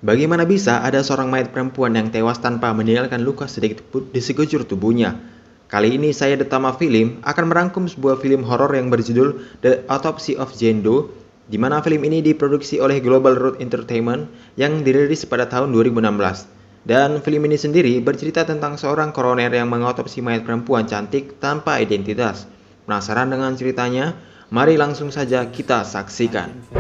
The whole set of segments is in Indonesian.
Bagaimana bisa ada seorang mayat perempuan yang tewas tanpa meninggalkan luka sedikit pun di sekujur tubuhnya? Kali ini saya Detama Film akan merangkum sebuah film horor yang berjudul The Autopsy of Jane Doe, di mana film ini diproduksi oleh Global Road Entertainment yang dirilis pada tahun 2016. Dan film ini sendiri bercerita tentang seorang koroner yang mengotopsi mayat perempuan cantik tanpa identitas. Penasaran dengan ceritanya? Mari langsung saja kita saksikan.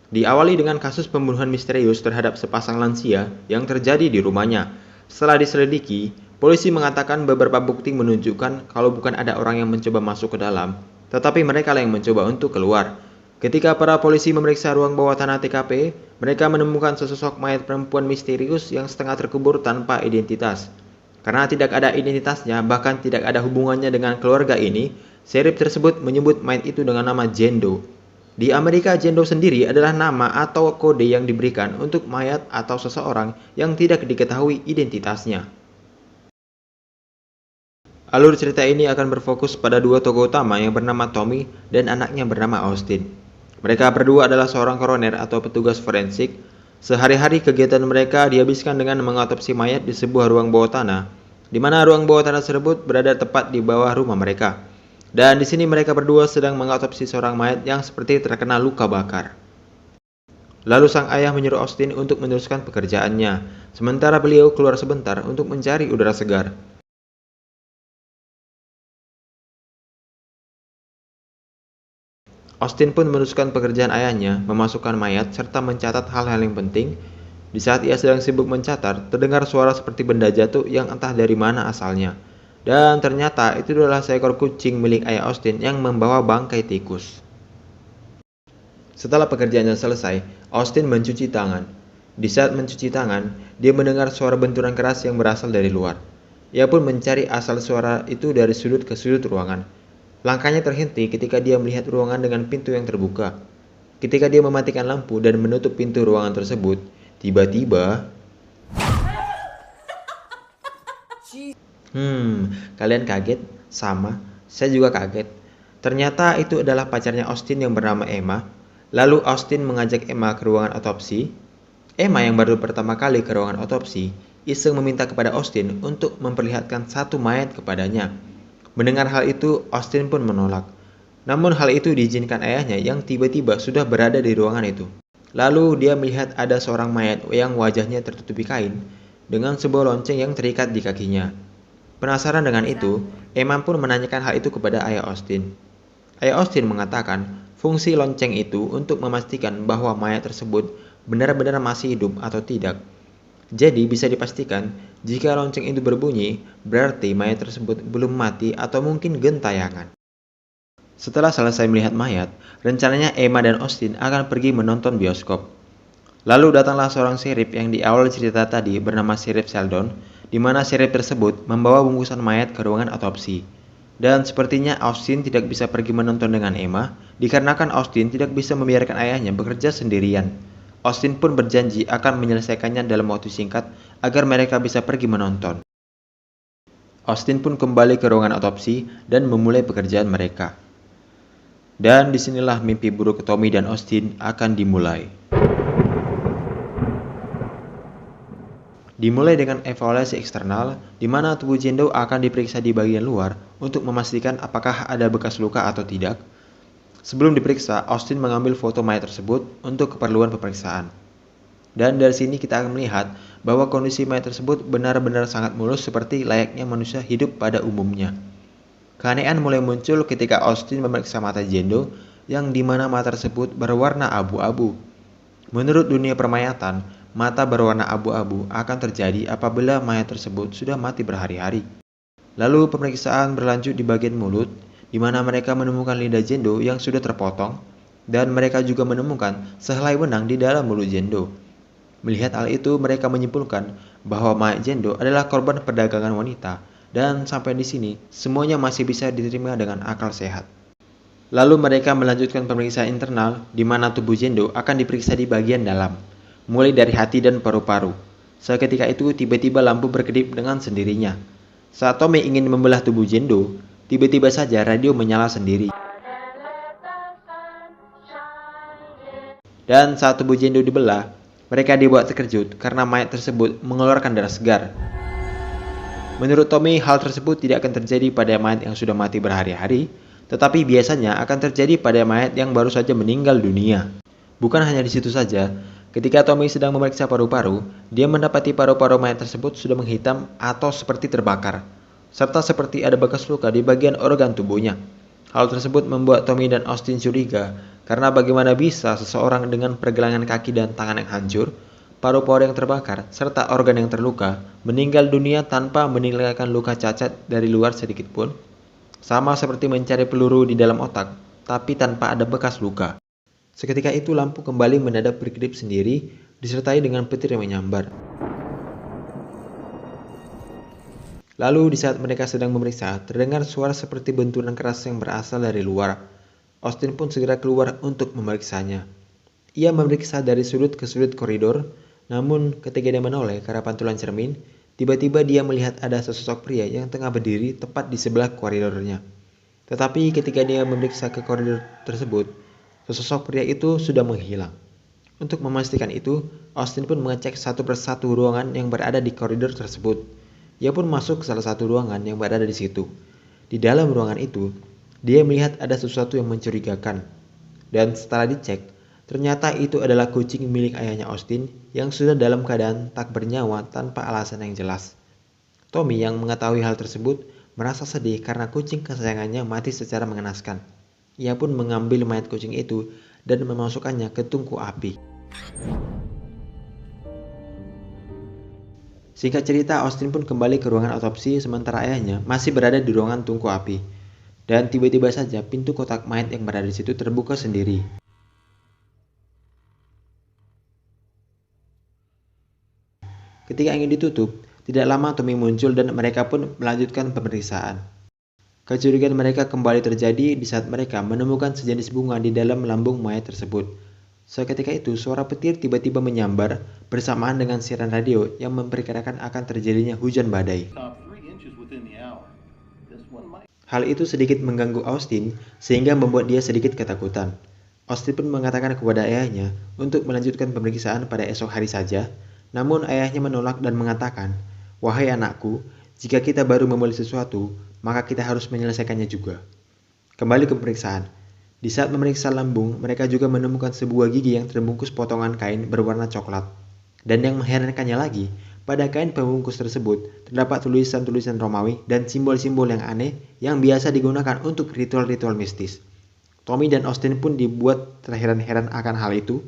Diawali dengan kasus pembunuhan misterius terhadap sepasang lansia yang terjadi di rumahnya. Setelah diselidiki, polisi mengatakan beberapa bukti menunjukkan kalau bukan ada orang yang mencoba masuk ke dalam, tetapi mereka yang mencoba untuk keluar. Ketika para polisi memeriksa ruang bawah tanah TKP, mereka menemukan sesosok mayat perempuan misterius yang setengah terkubur tanpa identitas. Karena tidak ada identitasnya, bahkan tidak ada hubungannya dengan keluarga ini, serip tersebut menyebut mayat itu dengan nama Jane Doe. Di Amerika, Jane Doe sendiri adalah nama atau kode yang diberikan untuk mayat atau seseorang yang tidak diketahui identitasnya. Alur cerita ini akan berfokus pada dua tokoh utama yang bernama Tommy dan anaknya bernama Austin. Mereka berdua adalah seorang koroner atau petugas forensik. Sehari-hari kegiatan mereka dihabiskan dengan mengotopsi mayat di sebuah ruang bawah tanah, di mana ruang bawah tanah tersebut berada tepat di bawah rumah mereka. Dan di sini mereka berdua sedang mengotopsi seorang mayat yang seperti terkena luka bakar. Lalu sang ayah menyuruh Austin untuk meneruskan pekerjaannya, sementara beliau keluar sebentar untuk mencari udara segar. Austin pun meneruskan pekerjaan ayahnya, memasukkan mayat serta mencatat hal-hal yang penting. Di saat ia sedang sibuk mencatat, terdengar suara seperti benda jatuh yang entah dari mana asalnya. Dan ternyata itu adalah seekor kucing milik ayah Austin yang membawa bangkai tikus. Setelah pekerjaannya selesai, Austin mencuci tangan. Di saat mencuci tangan, dia mendengar suara benturan keras yang berasal dari luar. Ia pun mencari asal suara itu dari sudut ke sudut ruangan. Langkahnya terhenti ketika dia melihat ruangan dengan pintu yang terbuka. Ketika dia mematikan lampu dan menutup pintu ruangan tersebut, tiba-tiba... Kalian kaget? Sama, saya juga kaget. Ternyata itu adalah pacarnya Austin yang bernama Emma. Lalu Austin mengajak Emma ke ruangan otopsi. Emma yang baru pertama kali ke ruangan otopsi, iseng meminta kepada Austin untuk memperlihatkan satu mayat kepadanya. Mendengar hal itu, Austin pun menolak. Namun hal itu diizinkan ayahnya yang tiba-tiba sudah berada di ruangan itu. Lalu dia melihat ada seorang mayat yang wajahnya tertutupi kain dengan sebuah lonceng yang terikat di kakinya. Penasaran dengan itu, Emma pun menanyakan hal itu kepada ayah Austin. Ayah Austin mengatakan fungsi lonceng itu untuk memastikan bahwa mayat tersebut benar-benar masih hidup atau tidak. Jadi bisa dipastikan jika lonceng itu berbunyi, berarti mayat tersebut belum mati atau mungkin gentayangan. Setelah selesai melihat mayat, rencananya Emma dan Austin akan pergi menonton bioskop. Lalu datanglah seorang sheriff yang di awal cerita tadi bernama Sheriff Sheldon, di mana sheriff tersebut membawa bungkusan mayat ke ruangan otopsi. Dan sepertinya Austin tidak bisa pergi menonton dengan Emma, dikarenakan Austin tidak bisa membiarkan ayahnya bekerja sendirian. Austin pun berjanji akan menyelesaikannya dalam waktu singkat agar mereka bisa pergi menonton. Austin pun kembali ke ruangan otopsi dan memulai pekerjaan mereka. Dan disinilah mimpi buruk Tommy dan Austin akan dimulai. Dimulai dengan evaluasi eksternal, di mana tubuh Jane Doe akan diperiksa di bagian luar untuk memastikan apakah ada bekas luka atau tidak. Sebelum diperiksa, Austin mengambil foto mayat tersebut untuk keperluan pemeriksaan. Dan dari sini kita akan melihat bahwa kondisi mayat tersebut benar-benar sangat mulus seperti layaknya manusia hidup pada umumnya. Keanehan mulai muncul ketika Austin memeriksa mata Jane Doe yang dimana mata tersebut berwarna abu-abu. Menurut dunia permayatan, mata berwarna abu-abu akan terjadi apabila mayat tersebut sudah mati berhari-hari. Lalu pemeriksaan berlanjut di bagian mulut, di mana mereka menemukan lidah Jane Doe yang sudah terpotong, dan mereka juga menemukan sehelai benang di dalam mulut Jane Doe. Melihat hal itu, mereka menyimpulkan bahwa mayat Jane Doe adalah korban perdagangan wanita, dan sampai di sini semuanya masih bisa diterima dengan akal sehat. Lalu mereka melanjutkan pemeriksaan internal, di mana tubuh Jane Doe akan diperiksa di bagian dalam, mulai dari hati dan paru-paru. Seketika itu tiba-tiba lampu berkedip dengan sendirinya. Saat Tommy ingin membelah tubuh Jane Doe, tiba-tiba saja radio menyala sendiri. Dan saat tubuh Jendo dibelah, mereka dibuat terkejut karena mayat tersebut mengeluarkan darah segar. Menurut Tommy, hal tersebut tidak akan terjadi pada mayat yang sudah mati berhari-hari, tetapi biasanya akan terjadi pada mayat yang baru saja meninggal dunia. Bukan hanya di situ saja, ketika Tommy sedang memeriksa paru-paru, dia mendapati paru-paru mayat tersebut sudah menghitam atau seperti terbakar, serta seperti ada bekas luka di bagian organ tubuhnya. Hal tersebut membuat Tommy dan Austin curiga, karena bagaimana bisa seseorang dengan pergelangan kaki dan tangan yang hancur, paru-paru yang terbakar, serta organ yang terluka, meninggal dunia tanpa meninggalkan luka cacat dari luar sedikit pun? Sama seperti mencari peluru di dalam otak, tapi tanpa ada bekas luka. Seketika itu lampu kembali mendadak berkedip sendiri, disertai dengan petir yang menyambar. Lalu di saat mereka sedang memeriksa, terdengar suara seperti benturan keras yang berasal dari luar. Austin pun segera keluar untuk memeriksanya. Ia memeriksa dari sudut ke sudut koridor, namun ketika dia menoleh ke arah pantulan cermin, tiba-tiba dia melihat ada sesosok pria yang tengah berdiri tepat di sebelah koridornya. Tetapi ketika dia memeriksa ke koridor tersebut, sesosok pria itu sudah menghilang. Untuk memastikan itu, Austin pun mengecek satu persatu ruangan yang berada di koridor tersebut. Ia pun masuk ke salah satu ruangan yang berada di situ. Di dalam ruangan itu, dia melihat ada sesuatu yang mencurigakan. Dan setelah dicek, ternyata itu adalah kucing milik ayahnya Austin yang sudah dalam keadaan tak bernyawa tanpa alasan yang jelas. Tommy yang mengetahui hal tersebut merasa sedih karena kucing kesayangannya mati secara mengenaskan. Ia pun mengambil mayat kucing itu dan memasukkannya ke tungku api. Singkat cerita, Austin pun kembali ke ruangan otopsi sementara ayahnya masih berada di ruangan tungku api. Dan tiba-tiba saja pintu kotak mayat yang berada di situ terbuka sendiri. Ketika ingin ditutup, tidak lama Tommy muncul dan mereka pun melanjutkan pemeriksaan. Kecurigaan mereka kembali terjadi di saat mereka menemukan sejenis bunga di dalam lambung mayat tersebut. Seketika itu, suara petir tiba-tiba menyambar bersamaan dengan siaran radio yang memperkirakan akan terjadinya hujan badai. Hal itu sedikit mengganggu Austin sehingga membuat dia sedikit ketakutan. Austin pun mengatakan kepada ayahnya untuk melanjutkan pemeriksaan pada esok hari saja, namun ayahnya menolak dan mengatakan, "Wahai anakku, jika kita baru memulai sesuatu, maka kita harus menyelesaikannya juga." Kembali ke pemeriksaan. Di saat memeriksa lambung, mereka juga menemukan sebuah gigi yang terbungkus potongan kain berwarna coklat. Dan yang mengherankannya lagi, pada kain pembungkus tersebut terdapat tulisan-tulisan Romawi dan simbol-simbol yang aneh yang biasa digunakan untuk ritual-ritual mistis. Tommy dan Austin pun dibuat terheran-heran akan hal itu.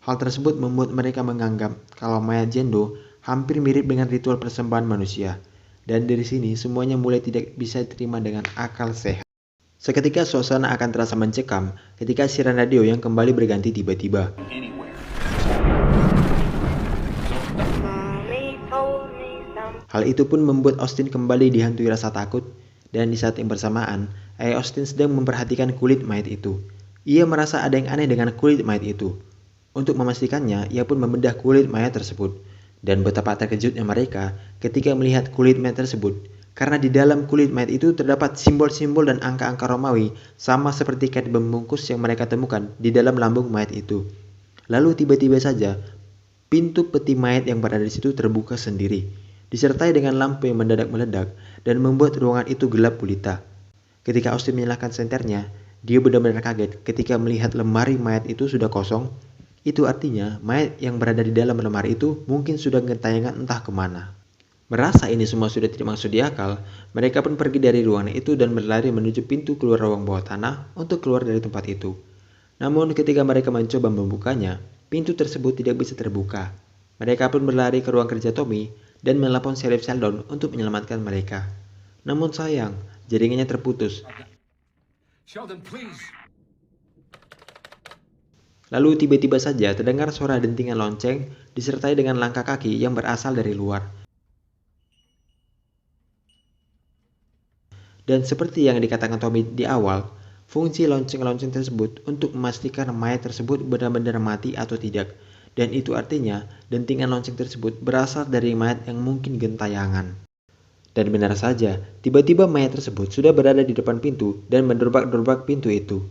Hal tersebut membuat mereka menganggap kalau mayat Jendo hampir mirip dengan ritual persembahan manusia. Dan dari sini semuanya mulai tidak bisa diterima dengan akal sehat. Seketika suasana akan terasa mencekam ketika siaran radio yang kembali berganti tiba-tiba. Hal itu pun membuat Austin kembali dihantui rasa takut, dan di saat yang bersamaan, ayah Austin sedang memperhatikan kulit mayat itu. Ia merasa ada yang aneh dengan kulit mayat itu. Untuk memastikannya, ia pun membedah kulit mayat tersebut. Dan betapa terkejutnya mereka ketika melihat kulit mayat tersebut. Karena di dalam kulit mayat itu terdapat simbol-simbol dan angka-angka Romawi sama seperti kain pembungkus yang mereka temukan di dalam lambung mayat itu. Lalu tiba-tiba saja, pintu peti mayat yang berada di situ terbuka sendiri, disertai dengan lampu yang mendadak meledak dan membuat ruangan itu gelap gulita. Ketika Austin menyalakan senternya, dia benar-benar kaget ketika melihat lemari mayat itu sudah kosong. Itu artinya mayat yang berada di dalam lemari itu mungkin sudah gentayangan entah kemana. Merasa ini semua sudah tidak masuk di akal, mereka pun pergi dari ruangan itu dan berlari menuju pintu keluar ruang bawah tanah untuk keluar dari tempat itu. Namun ketika mereka mencoba membukanya, pintu tersebut tidak bisa terbuka. Mereka pun berlari ke ruang kerja Tommy dan menelpon Sheriff Sheldon untuk menyelamatkan mereka. Namun sayang, jaringannya terputus. Sheldon, please. Lalu tiba-tiba saja terdengar suara dentingan lonceng disertai dengan langkah kaki yang berasal dari luar. Dan seperti yang dikatakan Tommy di awal, fungsi lonceng-lonceng tersebut untuk memastikan mayat tersebut benar-benar mati atau tidak. Dan itu artinya dentingan lonceng tersebut berasal dari mayat yang mungkin gentayangan. Dan benar saja, tiba-tiba mayat tersebut sudah berada di depan pintu dan menderbak-derbak pintu itu.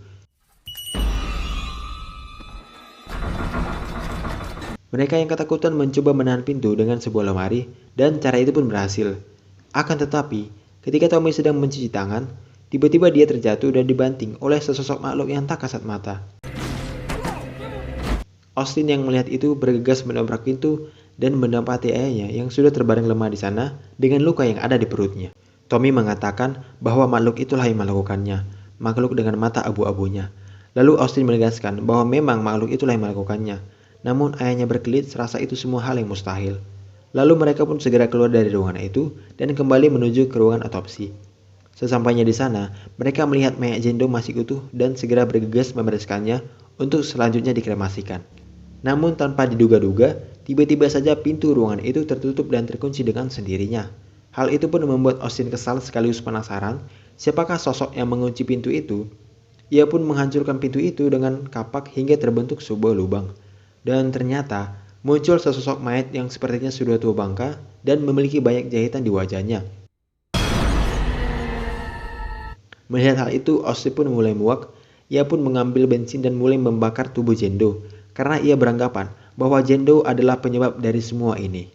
Mereka yang ketakutan mencoba menahan pintu dengan sebuah lemari, dan cara itu pun berhasil. Akan tetapi, ketika Tommy sedang mencuci tangan, tiba-tiba dia terjatuh dan dibanting oleh sesosok makhluk yang tak kasat mata. Austin yang melihat itu bergegas mendobrak pintu dan mendapati ayahnya yang sudah terbaring lemah di sana dengan luka yang ada di perutnya. Tommy mengatakan bahwa makhluk itulah yang melakukannya, makhluk dengan mata abu-abunya. Lalu Austin menegaskan bahwa memang makhluk itulah yang melakukannya. Namun ayahnya berkelit serasa itu semua hal yang mustahil. Lalu mereka pun segera keluar dari ruangan itu dan kembali menuju ke ruangan otopsi. Sesampainya di sana, mereka melihat mayat Jendo masih utuh dan segera bergegas membereskannya untuk selanjutnya dikremasikan. Namun tanpa diduga-duga, tiba-tiba saja pintu ruangan itu tertutup dan terkunci dengan sendirinya. Hal itu pun membuat Austin kesal sekaligus penasaran siapakah sosok yang mengunci pintu itu. Ia pun menghancurkan pintu itu dengan kapak hingga terbentuk sebuah lubang. Dan ternyata muncul sesosok mayat yang sepertinya sudah tua bangka dan memiliki banyak jahitan di wajahnya. Melihat hal itu, Austin pun mulai muak. Ia pun mengambil bensin dan mulai membakar tubuh Jendo karena ia beranggapan bahwa Jendo adalah penyebab dari semua ini.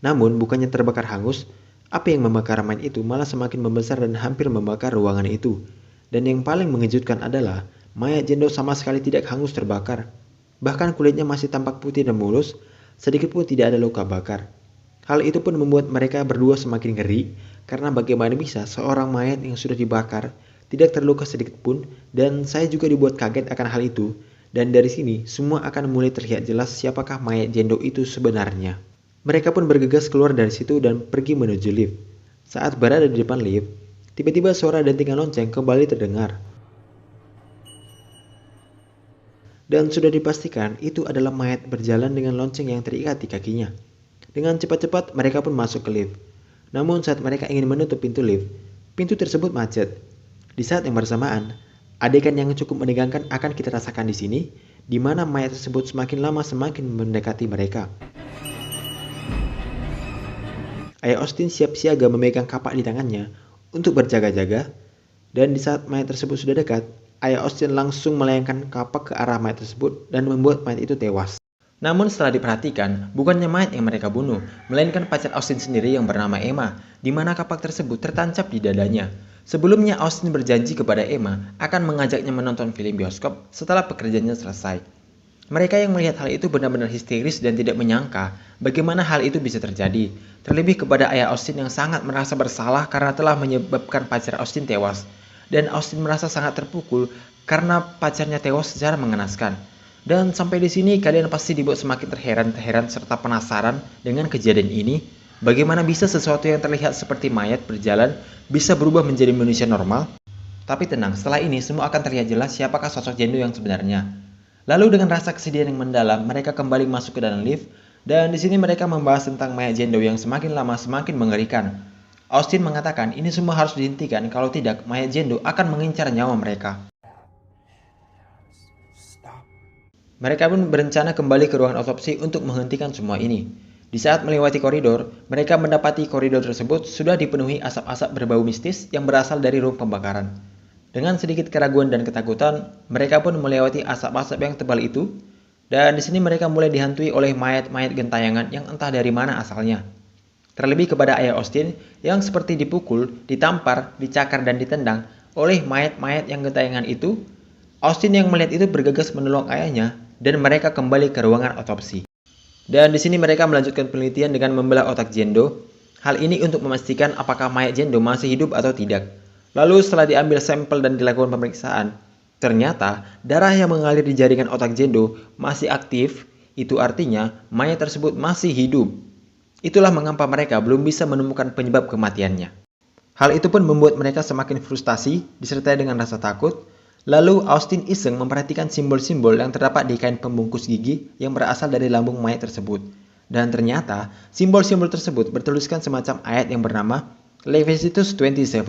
Namun bukannya terbakar hangus, api yang membakar mayat itu malah semakin membesar dan hampir membakar ruangan itu. Dan yang paling mengejutkan adalah mayat Jendo sama sekali tidak hangus terbakar. Bahkan kulitnya masih tampak putih dan mulus, sedikit pun tidak ada luka bakar. Hal itu pun membuat mereka berdua semakin ngeri, karena bagaimana bisa seorang mayat yang sudah dibakar tidak terluka sedikit pun, dan saya juga dibuat kaget akan hal itu. Dan dari sini semua akan mulai terlihat jelas siapakah mayat Jendo itu sebenarnya. Mereka pun bergegas keluar dari situ dan pergi menuju lift. Saat berada di depan lift, tiba-tiba suara dentingan lonceng kembali terdengar. Dan sudah dipastikan itu adalah mayat berjalan dengan lonceng yang terikat di kakinya. Dengan cepat-cepat mereka pun masuk ke lift. Namun saat mereka ingin menutup pintu lift, pintu tersebut macet. Di saat yang bersamaan, adegan yang cukup menegangkan akan kita rasakan di sini, di mana mayat tersebut semakin lama semakin mendekati mereka. Ayah Austin siap siaga memegang kapak di tangannya untuk berjaga-jaga, dan di saat mayat tersebut sudah dekat, Ayah Austin langsung melayangkan kapak ke arah mayat tersebut dan membuat mayat itu tewas. Namun setelah diperhatikan, bukannya mayat yang mereka bunuh, melainkan pacar Austin sendiri yang bernama Emma, di mana kapak tersebut tertancap di dadanya. Sebelumnya Austin berjanji kepada Emma akan mengajaknya menonton film bioskop setelah pekerjaannya selesai. Mereka yang melihat hal itu benar-benar histeris dan tidak menyangka bagaimana hal itu bisa terjadi. Terlebih kepada ayah Austin yang sangat merasa bersalah karena telah menyebabkan pacar Austin tewas. Dan Austin merasa sangat terpukul karena pacarnya tewas secara mengenaskan. Dan sampai di sini kalian pasti dibuat semakin terheran-heran serta penasaran dengan kejadian ini. Bagaimana bisa sesuatu yang terlihat seperti mayat berjalan bisa berubah menjadi manusia normal? Tapi tenang, setelah ini semua akan terlihat jelas siapakah sosok Jendo yang sebenarnya. Lalu dengan rasa kesedihan yang mendalam, mereka kembali masuk ke dalam lift. Dan di sini mereka membahas tentang mayat Jendo yang semakin lama semakin mengerikan. Austin mengatakan ini semua harus dihentikan, kalau tidak mayat Jendo akan mengincar nyawa mereka. Mereka pun berencana kembali ke ruangan otopsi untuk menghentikan semua ini. Di saat melewati koridor, mereka mendapati koridor tersebut sudah dipenuhi asap-asap berbau mistis yang berasal dari ruang pembakaran. Dengan sedikit keraguan dan ketakutan, mereka pun melewati asap-asap yang tebal itu. Dan di sini mereka mulai dihantui oleh mayat-mayat gentayangan yang entah dari mana asalnya. Terlebih kepada ayah Austin yang seperti dipukul, ditampar, dicakar dan ditendang oleh mayat-mayat yang gentayangan itu. Austin yang melihat itu bergegas menolong ayahnya dan mereka kembali ke ruangan otopsi. Dan di sini mereka melanjutkan penelitian dengan membelah otak Jendo. Hal ini untuk memastikan apakah mayat Jendo masih hidup atau tidak. Lalu setelah diambil sampel dan dilakukan pemeriksaan, ternyata darah yang mengalir di jaringan otak Jendo masih aktif. Itu artinya mayat tersebut masih hidup. Itulah mengapa mereka belum bisa menemukan penyebab kematiannya. Hal itu pun membuat mereka semakin frustasi disertai dengan rasa takut. Lalu Austin iseng memperhatikan simbol-simbol yang terdapat di kain pembungkus gigi yang berasal dari lambung mayat tersebut. Dan ternyata simbol-simbol tersebut bertuliskan semacam ayat yang bernama Leviticus 27.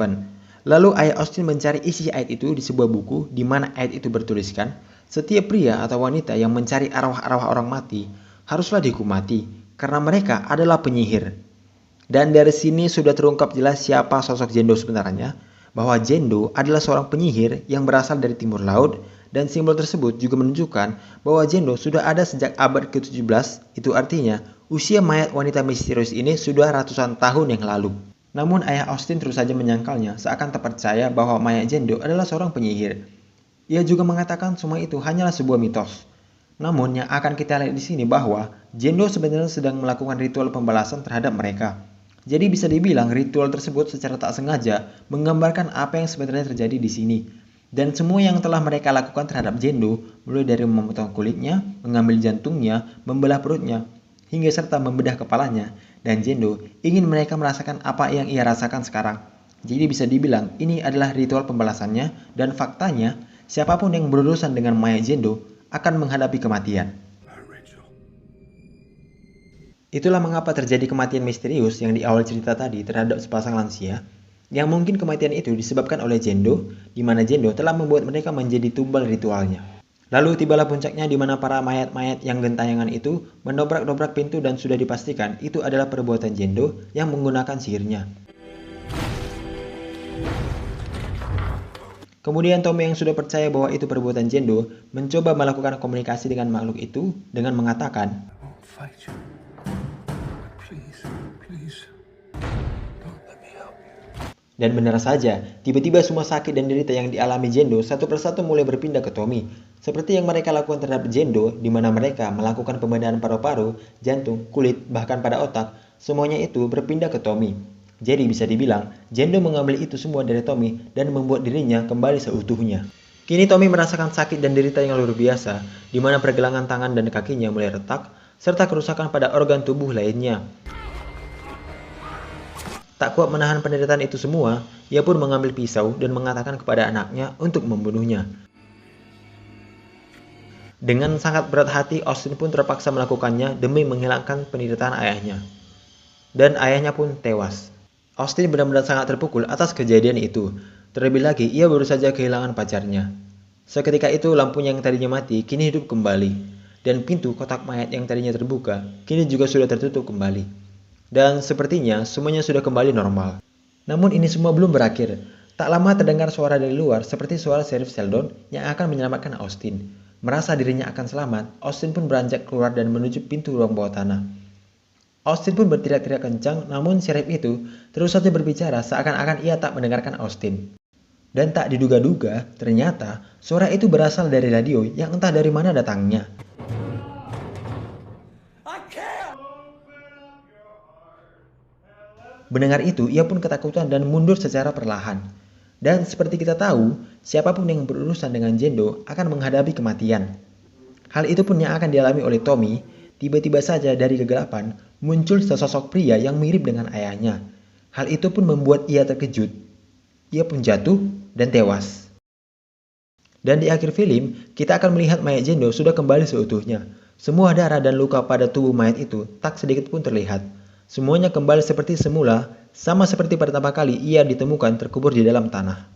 Lalu ayah Austin mencari isi ayat itu di sebuah buku di mana ayat itu bertuliskan, setiap pria atau wanita yang mencari arwah-arwah orang mati haruslah dihukum mati karena mereka adalah penyihir. Dan dari sini sudah terungkap jelas siapa sosok Jendo sebenarnya. bahwa Jendo adalah seorang penyihir yang berasal dari timur laut, dan simbol tersebut juga menunjukkan bahwa Jendo sudah ada sejak abad ke-17, itu artinya usia mayat wanita misterius ini sudah ratusan tahun yang lalu. Namun ayah Austin terus saja menyangkalnya seakan tak percaya bahwa mayat Jendo adalah seorang penyihir. Ia juga mengatakan semua itu hanyalah sebuah mitos. Namun yang akan kita lihat di sini bahwa Jendo sebenarnya sedang melakukan ritual pembalasan terhadap mereka. Jadi bisa dibilang ritual tersebut secara tak sengaja menggambarkan apa yang sebenarnya terjadi di sini. Dan semua yang telah mereka lakukan terhadap Jendo, mulai dari memotong kulitnya, mengambil jantungnya, membelah perutnya, hingga serta membedah kepalanya. Dan Jendo ingin mereka merasakan apa yang ia rasakan sekarang. Jadi bisa dibilang ini adalah ritual pembalasannya, dan faktanya siapapun yang berurusan dengan mayat Jendo akan menghadapi kematian. Itulah mengapa terjadi kematian misterius yang di awal cerita tadi terhadap sepasang lansia, yang mungkin kematian itu disebabkan oleh Jendo, di mana Jendo telah membuat mereka menjadi tumbal ritualnya. Lalu tibalah puncaknya di mana para mayat-mayat yang gentayangan itu mendobrak-dobrak pintu dan sudah dipastikan itu adalah perbuatan Jendo yang menggunakan sihirnya. Kemudian Tommy yang sudah percaya bahwa itu perbuatan Jendo mencoba melakukan komunikasi dengan makhluk itu dengan mengatakan, dan benar saja, tiba-tiba semua sakit dan derita yang dialami Jendo satu persatu mulai berpindah ke Tommy. Seperti yang mereka lakukan terhadap Jendo, di mana mereka melakukan pembedahan paru-paru, jantung, kulit, bahkan pada otak, semuanya itu berpindah ke Tommy. Jadi bisa dibilang, Jendo mengambil itu semua dari Tommy dan membuat dirinya kembali seutuhnya. Kini Tommy merasakan sakit dan derita yang luar biasa, di mana pergelangan tangan dan kakinya mulai retak, serta kerusakan pada organ tubuh lainnya. Tak kuat menahan penderitaan itu semua, ia pun mengambil pisau dan mengatakan kepada anaknya untuk membunuhnya. Dengan sangat berat hati, Austin pun terpaksa melakukannya demi menghilangkan penderitaan ayahnya. Dan ayahnya pun tewas. Austin benar-benar sangat terpukul atas kejadian itu. Terlebih lagi, ia baru saja kehilangan pacarnya. Seketika itu, lampunya yang tadinya mati kini hidup kembali. Dan pintu kotak mayat yang tadinya terbuka kini juga sudah tertutup kembali. Dan sepertinya semuanya sudah kembali normal. Namun ini semua belum berakhir. Tak lama terdengar suara dari luar seperti suara Sheriff Sheldon yang akan menyelamatkan Austin. Merasa dirinya akan selamat, Austin pun beranjak keluar dan menuju pintu ruang bawah tanah. Austin pun berteriak-teriak kencang, namun Sheriff itu terus saja berbicara seakan-akan ia tak mendengarkan Austin. Dan tak diduga-duga, ternyata suara itu berasal dari radio yang entah dari mana datangnya. Mendengar itu, ia pun ketakutan dan mundur secara perlahan. Dan seperti kita tahu, siapapun yang berurusan dengan Jendo akan menghadapi kematian. Hal itu pun yang akan dialami oleh Tommy. Tiba-tiba saja dari kegelapan muncul sesosok pria yang mirip dengan ayahnya. Hal itu pun membuat ia terkejut. Ia pun jatuh dan tewas. Dan di akhir film, kita akan melihat mayat Jendo sudah kembali seutuhnya. Semua darah dan luka pada tubuh mayat itu tak sedikit pun terlihat. Semuanya kembali seperti semula, sama seperti pertama kali ia ditemukan terkubur di dalam tanah.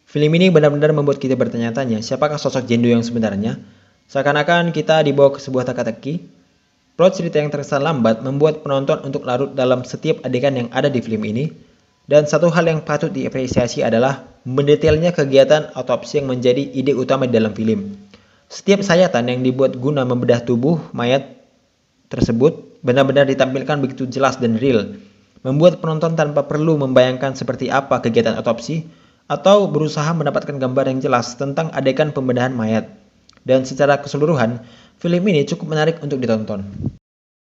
Film ini benar-benar membuat kita bertanya-tanya siapakah sosok Jendo yang sebenarnya. Seakan-akan kita dibawa ke sebuah teka-teki. Plot cerita yang terkesan lambat membuat penonton untuk larut dalam setiap adegan yang ada di film ini. Dan satu hal yang patut diapresiasi adalah mendetailnya kegiatan autopsi yang menjadi ide utama di dalam film. Setiap sayatan yang dibuat guna membedah tubuh mayat tersebut benar-benar ditampilkan begitu jelas dan real, membuat penonton tanpa perlu membayangkan seperti apa kegiatan autopsi atau berusaha mendapatkan gambar yang jelas tentang adegan pembedahan mayat. Dan secara keseluruhan, film ini cukup menarik untuk ditonton.